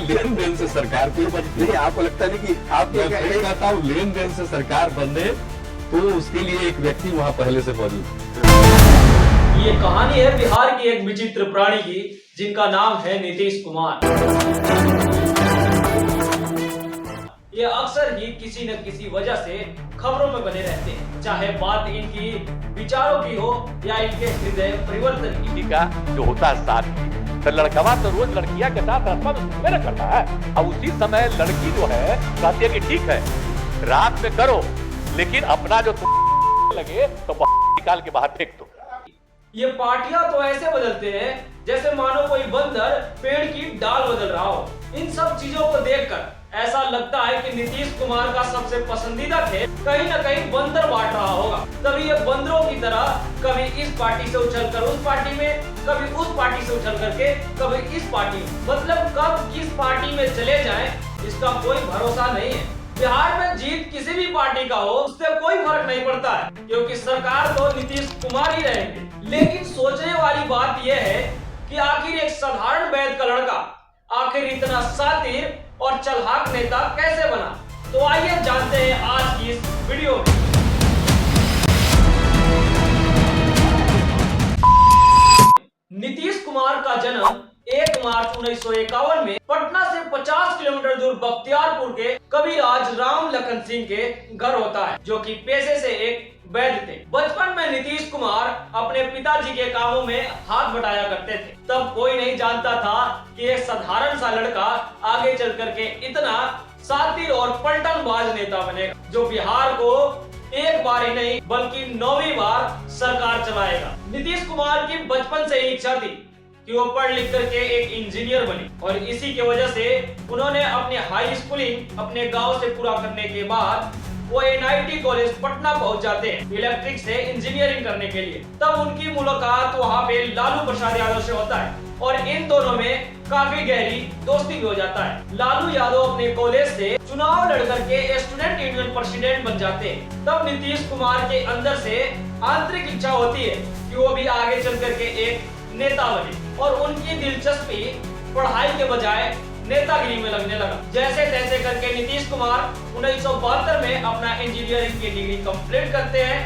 लेन then से सरकार कोई बनती है। आपको लगता नहीं कि आप मैं कहता हूँ लेन देन से सरकार बने तो उसके लिए एक व्यक्ति वहाँ पहले से मौजूद है। ये कहानी है बिहार की एक विचित्र प्राणी की, जिनका नाम है नीतीश कुमार। ये अक्सर ही किसी न किसी वजह से खबरों में बने रहते हैं, चाहे बात इनकी विचारों की हो या इनके हृदय परिवर्तन की। का जो होता है साथ तो लड़कवा तो रोज लड़कियां के साथ रास्ता में घूमे करता है। अब उसी समय लड़की जो है कहती है कि ठीक है रात में करो, लेकिन अपना जो लगे तो निकाल के बाहर फेंक दो। ये पार्टियां तो ऐसे बदलते हैं जैसे मानो कोई बंदर पेड़ की डाल बदल रहा हो। इन सब चीजों को देखकर ऐसा लगता है कि नीतीश कुमार का सबसे पसंदीदा खेल कहीं न कहीं बंदर बांट रहा होगा। तभी ये बंदरों की तरह कभी इस पार्टी से उछलकर उस पार्टी में, कभी उस पार्टी से उछल करके कभी इस पार्टी में, मतलब कब किस पार्टी में चले जाएं इसका कोई भरोसा नहीं है। बिहार में जीत किसी भी पार्टी का हो उससे कोई फर्क नहीं पड़ता है, क्योंकि सरकार तो नीतीश कुमार ही रहेंगे। लेकिन सोचने वाली बात यह है कि आखिर एक साधारण वैद का लड़का आखिर इतना शातिर और चलाक नेता कैसे बना। तो आइए जानते हैं आज की इस वीडियो में। नीतीश कुमार का जन्म 1 मार्च 1951 में पटना से 50 किलोमीटर दूर बख्तियारपुर के कविराज राम लखन सिंह के घर होता है, जो कि पेशे से एक वैद्य थे। बचपन में नीतीश कुमार अपने पिताजी के कामों में हाथ बटाया करते थे। तब कोई नहीं जानता था कि एक साधारण सा लड़का आगे चल करके इतना शातिर और पलटनबाज नेता बनेगा, जो बिहार को एक बार ही नहीं बल्कि 9वीं बार सरकार चलाएगा। नीतीश कुमार की बचपन से ही इच्छा थी कि वो पढ़ लिख करके एक इंजीनियर बने, और इसी की वजह से उन्होंने अपने हाई स्कूलिंग अपने गांव से पूरा करने के बाद वो NIT कॉलेज पटना पहुंच जाते हैं इलेक्ट्रिक से इंजीनियरिंग करने के लिए। तब उनकी मुलाकात वहां पे लालू प्रसाद यादव से होता है और इन दोनों में काफी गहरी दोस्ती भी हो जाता है। लालू यादव अपने कॉलेज से चुनाव लड़ करके स्टूडेंट यूनियन प्रेसिडेंट बन जाते हैं। तब नीतीश कुमार के अंदर से आंतरिक इच्छा होती है कि वो भी आगे चल करके एक नेता बने, और उनकी दिलचस्पी पढ़ाई के बजाय नेतागिरी में लगने लगा। जैसे तैसे करके नीतीश कुमार 1972 में अपना इंजीनियरिंग की डिग्री कंप्लीट करते हैं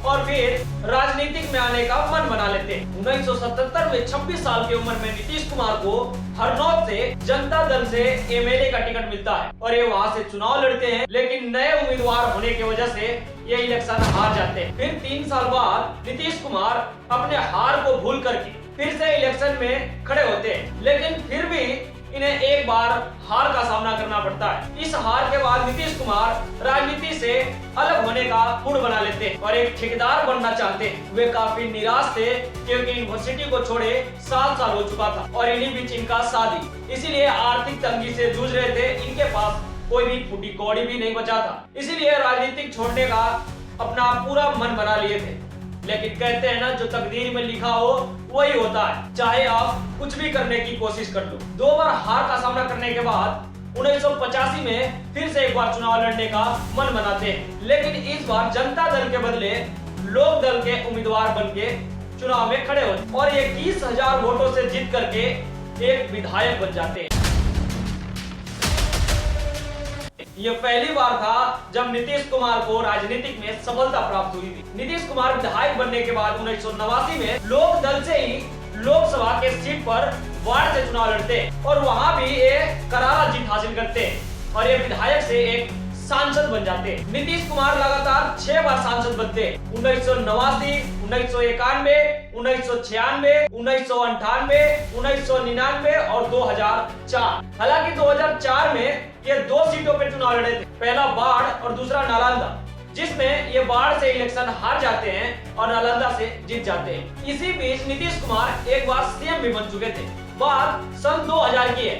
और फिर राजनीतिक में आने का मन बना लेते हैं। 1977 में 26 साल की उम्र में नीतीश कुमार को हरनौत से जनता दल से MLA का टिकट मिलता है और ये वहां से चुनाव लड़ते हैं, लेकिन नए उम्मीदवार होने की वजह से ये इलेक्शन हार जाते हैं। फिर 3 साल बाद नीतीश कुमार अपने हार को भूल करके फिर से इलेक्शन में खड़े होते हैं, लेकिन फिर भी इन्हें एक बार हार का सामना करना पड़ता है। इस हार के बाद नीतीश कुमार राजनीति से अलग होने का मूड बना लेते हैं और एक ठेकेदार बनना चाहते हैं। वे काफी निराश थे क्योंकि यूनिवर्सिटी को छोड़े 7 साल हो चुका था और इन्हीं बीच इनका शादी, इसीलिए आर्थिक तंगी से जूझ रहे थे। इनके पास कोई भी फूटी कौड़ी भी नहीं बचा था, इसीलिए राजनीतिक छोड़ने का अपना पूरा मन बना लिए थे। लेकिन कहते हैं ना, जो तकदीर में लिखा हो वही होता है, चाहे आप कुछ भी करने की कोशिश कर लो। 2 बार हार का सामना करने के बाद 1985 में फिर से एक बार चुनाव लड़ने का मन बनाते हैं, लेकिन इस बार जनता दल के बदले लोक दल के उम्मीदवार बन के चुनाव में खड़े होते और 21,000 वोटों से जीत करके एक विधायक बन जाते हैं। ये पहली बार था जब नीतीश कुमार को राजनीतिक में सफलता प्राप्त हुई थी। नीतीश कुमार विधायक बनने के बाद 1989 में लोक दल से ही लोकसभा के सीट पर वार्ड से चुनाव लड़ते हैं और वहां भी एक करारा जीत हासिल करते हैं और ये विधायक से एक सांसद बन जाते हैं। नीतीश कुमार लगातार 6 बार सांसद बनते हैं, 1989, 1991, 1996, 1998, 1999 और 2004। हालांकि 2004 में ये 2 सीटों पे चुनाव लड़े थे, पहला बाढ़ और दूसरा नालंदा, जिसमें ये बाढ़ से इलेक्शन हार जाते हैं और नालंदा से जीत जाते हैं। इसी बीच नीतीश कुमार एक बार CM भी बन चुके थे। बात सन 2000 की है,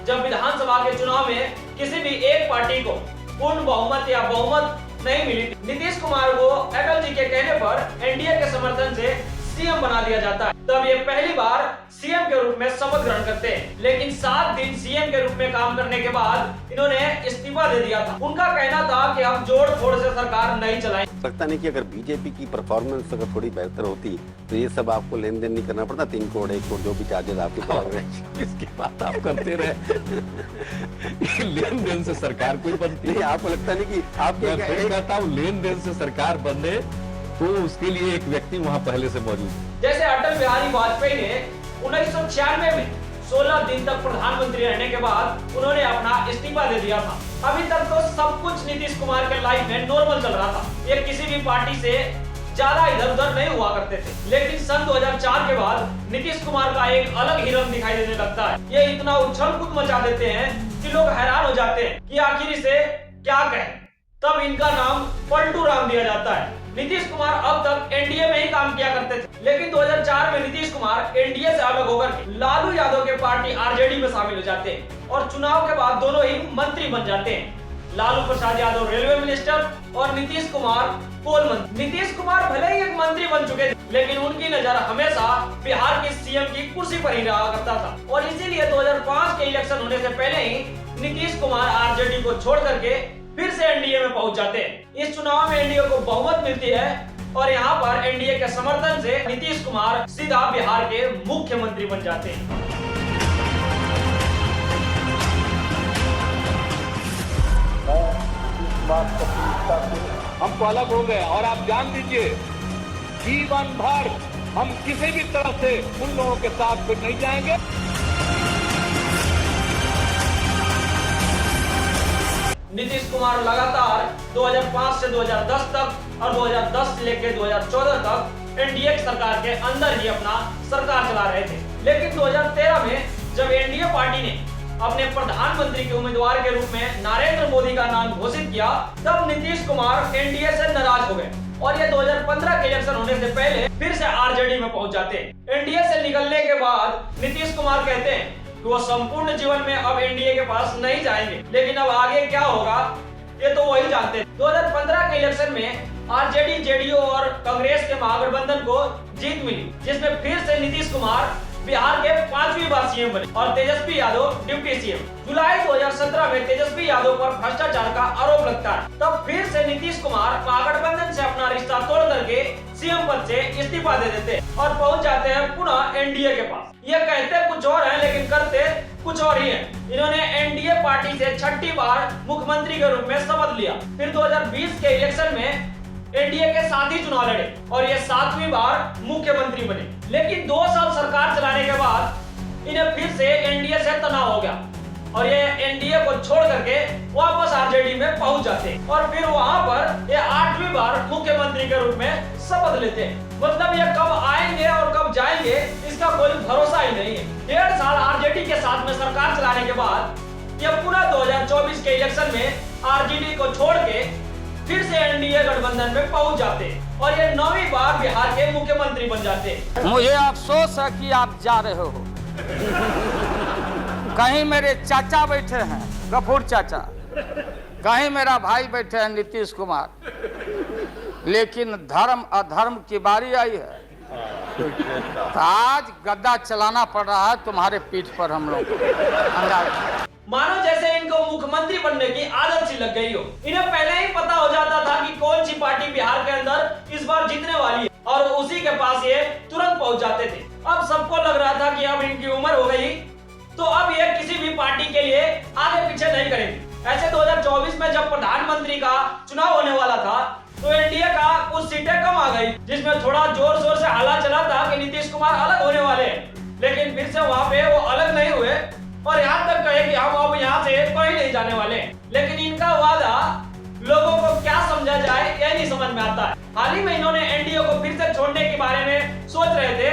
जब विधानसभा के चुनाव में किसी भी एक पार्टी को पूर्ण बहुमत या बहुमत नहीं मिली थी। नीतीश कुमार को अटल जी के कहने पर NDA के समर्थन से CM बना दिया जाता है। तब ये पहली बार सीएम के रूप में शपथ ग्रहण करते हैं। लेकिन 7 दिन सीएम के रूप में काम करने के बाद इन्होंने इस्तीफा दे दिया था। उनका कहना था कि हम जोड़ तोड़ से सरकार नहीं चलाएंगे। लगता नहीं कि अगर बीजेपी की परफॉर्मेंस अगर थोड़ी बेहतर होती तो ये सब आपको लेन देन नहीं करना पड़ता। 3 करोड़ 1 करोड़ जो भी चार्जेस आपके पास रहे इसकी बात आप करते रहे। लेन देन से सरकार कोई बनती नहीं, है? आपको लगता नहीं कि आप मैं फिर कहता हूँ, लेन देन से सरकार बने तो उसके लिए एक व्यक्ति वहाँ पहले से मौजूद है। जैसे अटल बिहारी वाजपेयी ने 1996 में 16 दिन तक प्रधानमंत्री रहने के बाद उन्होंने अपना इस्तीफा दे दिया था। अभी तक तो सब कुछ नीतीश कुमार के लाइफ में नॉर्मल चल रहा था। ये किसी भी पार्टी से ज्यादा इधर उधर नहीं हुआ करते थे। लेकिन सन 2004 के बाद नीतीश कुमार का एक अलग ही रंग दिखाई देने लगता है। ये इतना उछल कूद मचा देते हैं कि लोग हैरान हो जाते हैं कि आखिर इसे क्या कहें। तब इनका नाम पलटू राम दिया जाता है। नीतीश कुमार अब तक एनडीए में ही काम किया करते थे, लेकिन 2004 में नीतीश कुमार एनडीए से अलग होकर लालू यादव के पार्टी आरजेडी में शामिल हो जाते हैं और चुनाव के बाद दोनों ही मंत्री बन जाते हैं। लालू प्रसाद यादव रेलवे मिनिस्टर और नीतीश कुमार कोल मंत्री। नीतीश कुमार भले ही एक मंत्री बन चुके थे, लेकिन उनकी नजर हमेशा बिहार के सीएम की कुर्सी पर ही रहा करता था और इसीलिए 2005 के इलेक्शन होने से पहले ही नीतीश कुमार आरजेडी को छोड़ करके फिर से एनडीए में पहुंच जाते हैं। इस चुनाव में एनडीए को बहुमत मिलती है और यहाँ पर एनडीए के समर्थन से नीतीश कुमार सीधा बिहार के मुख्यमंत्री बन जाते हैं। हम तो अलग हो गए और आप जान लीजिए जीवन भर हम किसी भी तरह से उन लोगों के साथ फिर नहीं जाएंगे। नीतीश कुमार लगातार 2005 से 2010 तक और 2010 से लेकर 2014 तक एनडीए सरकार के अंदर ही अपना सरकार चला रहे थे। लेकिन 2013 में जब एनडीए पार्टी ने अपने प्रधानमंत्री के उम्मीदवार के रूप में नरेंद्र मोदी का नाम घोषित किया, तब नीतीश कुमार एनडीए से नाराज हो गए और ये 2015 के इलेक्शन होने से पहले फिर से आरजेडी में पहुंच जाते हैं। एनडीए से निकलने के बाद नीतीश कुमार कहते हैं कि वो संपूर्ण जीवन में अब एनडीए के पास नहीं जाएंगे, लेकिन अब आगे क्या होगा ये तो वही जानते हैं। 2015 के इलेक्शन में आरजेडी, जेडीयू और कांग्रेस के महागठबंधन को जीत मिली, जिसमें फिर से नीतीश कुमार बिहार के 5वीं बार सीएम बने और तेजस्वी यादव डिप्टी सीएम। जुलाई 2017 में तेजस्वी यादव पर भ्रष्टाचार का आरोप लगता है। तब फिर से नीतीश कुमार महागठबंधन से अपना रिश्ता तोड़ करके सीएम पद से इस्तीफा दे देते हैं और पहुंच जाते हैं पुनः एनडीए के पास। ये कहते कुछ और है लेकिन करते कुछ और ही है। इन्होंने एनडीए पार्टी से 6ठी बार मुख्यमंत्री के रूप में शपथ लिया। फिर 2020 के इलेक्शन में एनडीए के साथ ही चुनाव लड़े और ये 7वीं बार मुख्यमंत्री बने। लेकिन 2 साल सरकार चलाने के बाद इन्हें फिर से एनडीए से तनाव हो गया और ये एनडीए को छोड़ करके वापस आरजेडी में पहुंच जाते हैं और फिर वहां पर ये 8वीं बार मुख्यमंत्री के रूप में शपथ लेते हैं। मतलब ये कब आएंगे और कब जाएंगे इसका कोई भरोसा ही नहीं है। 1.5 साल आरजेडी के साथ में सरकार चलाने के बाद ये पुनः 2024 के इलेक्शन में आरजेडी को छोड़ के फिर से एनडीए गठबंधन में पहुंच जाते हैं और ये 9वीं बार बिहार के मुख्यमंत्री बन जाते हैं। मुझे अफसोस है कि आप जा रहे हो। कहीं मेरे चाचा बैठे हैं, गफूर चाचा, कहीं मेरा भाई बैठे हैं नीतीश कुमार, लेकिन धर्म अधर्म की बारी आई है तो आज गद्दा चलाना पड़ रहा है तुम्हारे पीठ पर हम लोग। मानो जैसे इनको मुख्यमंत्री बनने की आदत सी लग गई हो। इन्हें पहले ही पता हो जाता था कि कौन सी पार्टी बिहार के अंदर इस बार जीतने वाली है और उसी के पास ये तुरंत पहुंच जाते थे। अब सबको लग रहा था कि अब इनकी उम्र हो गई तो अब ये किसी भी पार्टी के लिए आगे पीछे नहीं करेंगे। ऐसे 2024 में जब प्रधानमंत्री का चुनाव होने वाला था तो एनडीए का कुछ सीटें कम आ गई, जिसमें थोड़ा जोर शोर से हल्ला चला था कि नीतीश कुमार अलग होने वाले हैं। लेकिन फिर से वहां पे वो अलग नहीं हुए और यहाँ तक कहे कि हम अब यहाँ से कहीं नहीं जाने वाले। लेकिन इनका वादा लोगों को क्या समझा जाए यह नहीं समझ में आता है। हाल ही में इन्होंने एनडीए को फिर से छोड़ने के बारे में सोच रहे थे,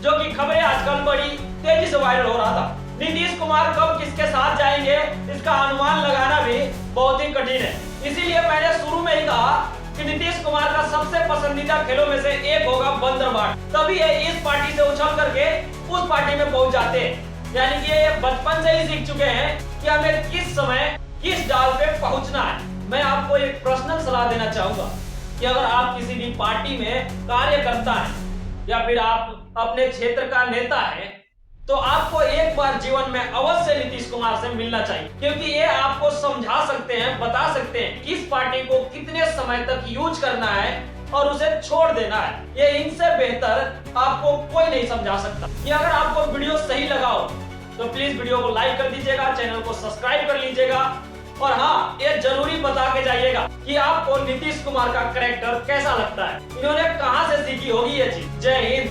जो कि खबरें आजकल बड़ी तेजी से वायरल हो रहा था। नीतीश कुमार कब किसके साथ जाएंगे इसका अनुमान लगाना भी बहुत ही कठिन है। इसीलिए मैंने शुरू में ही कहा कि नीतीश कुमार का सबसे पसंदीदा खेलों में से एक होगा बंदरबांट। तभी ये इस पार्टी से उछल करके उस पार्टी में पहुंच जाते हैं। यानी कि ये बचपन से ही सीख चुके हैं कि हमें किस समय किस डाल पे पहुंचना है। मैं आपको एक पर्सनल सलाह देना चाहूंगा कि अगर आप किसी भी पार्टी में कार्य करता है या फिर आप अपने क्षेत्र का नेता है तो आपको एक बार जीवन में अवश्य नीतीश कुमार से मिलना चाहिए, क्योंकि ये आपको समझा सकते हैं, बता सकते हैं किस पार्टी को कितने समय तक यूज करना है और उसे छोड़ देना है। ये इनसे बेहतर आपको कोई नहीं समझा सकता। ये अगर आपको वीडियो सही लगा हो तो प्लीज वीडियो को लाइक कर दीजिएगा, चैनल को सब्सक्राइब कर लीजिएगा और हाँ, ये जरूरी बता के जाइएगा कि आपको नीतीश कुमार का कैरेक्टर कैसा लगता है, इन्होंने कहां से सीखी होगी ये चीज। जय हिंद।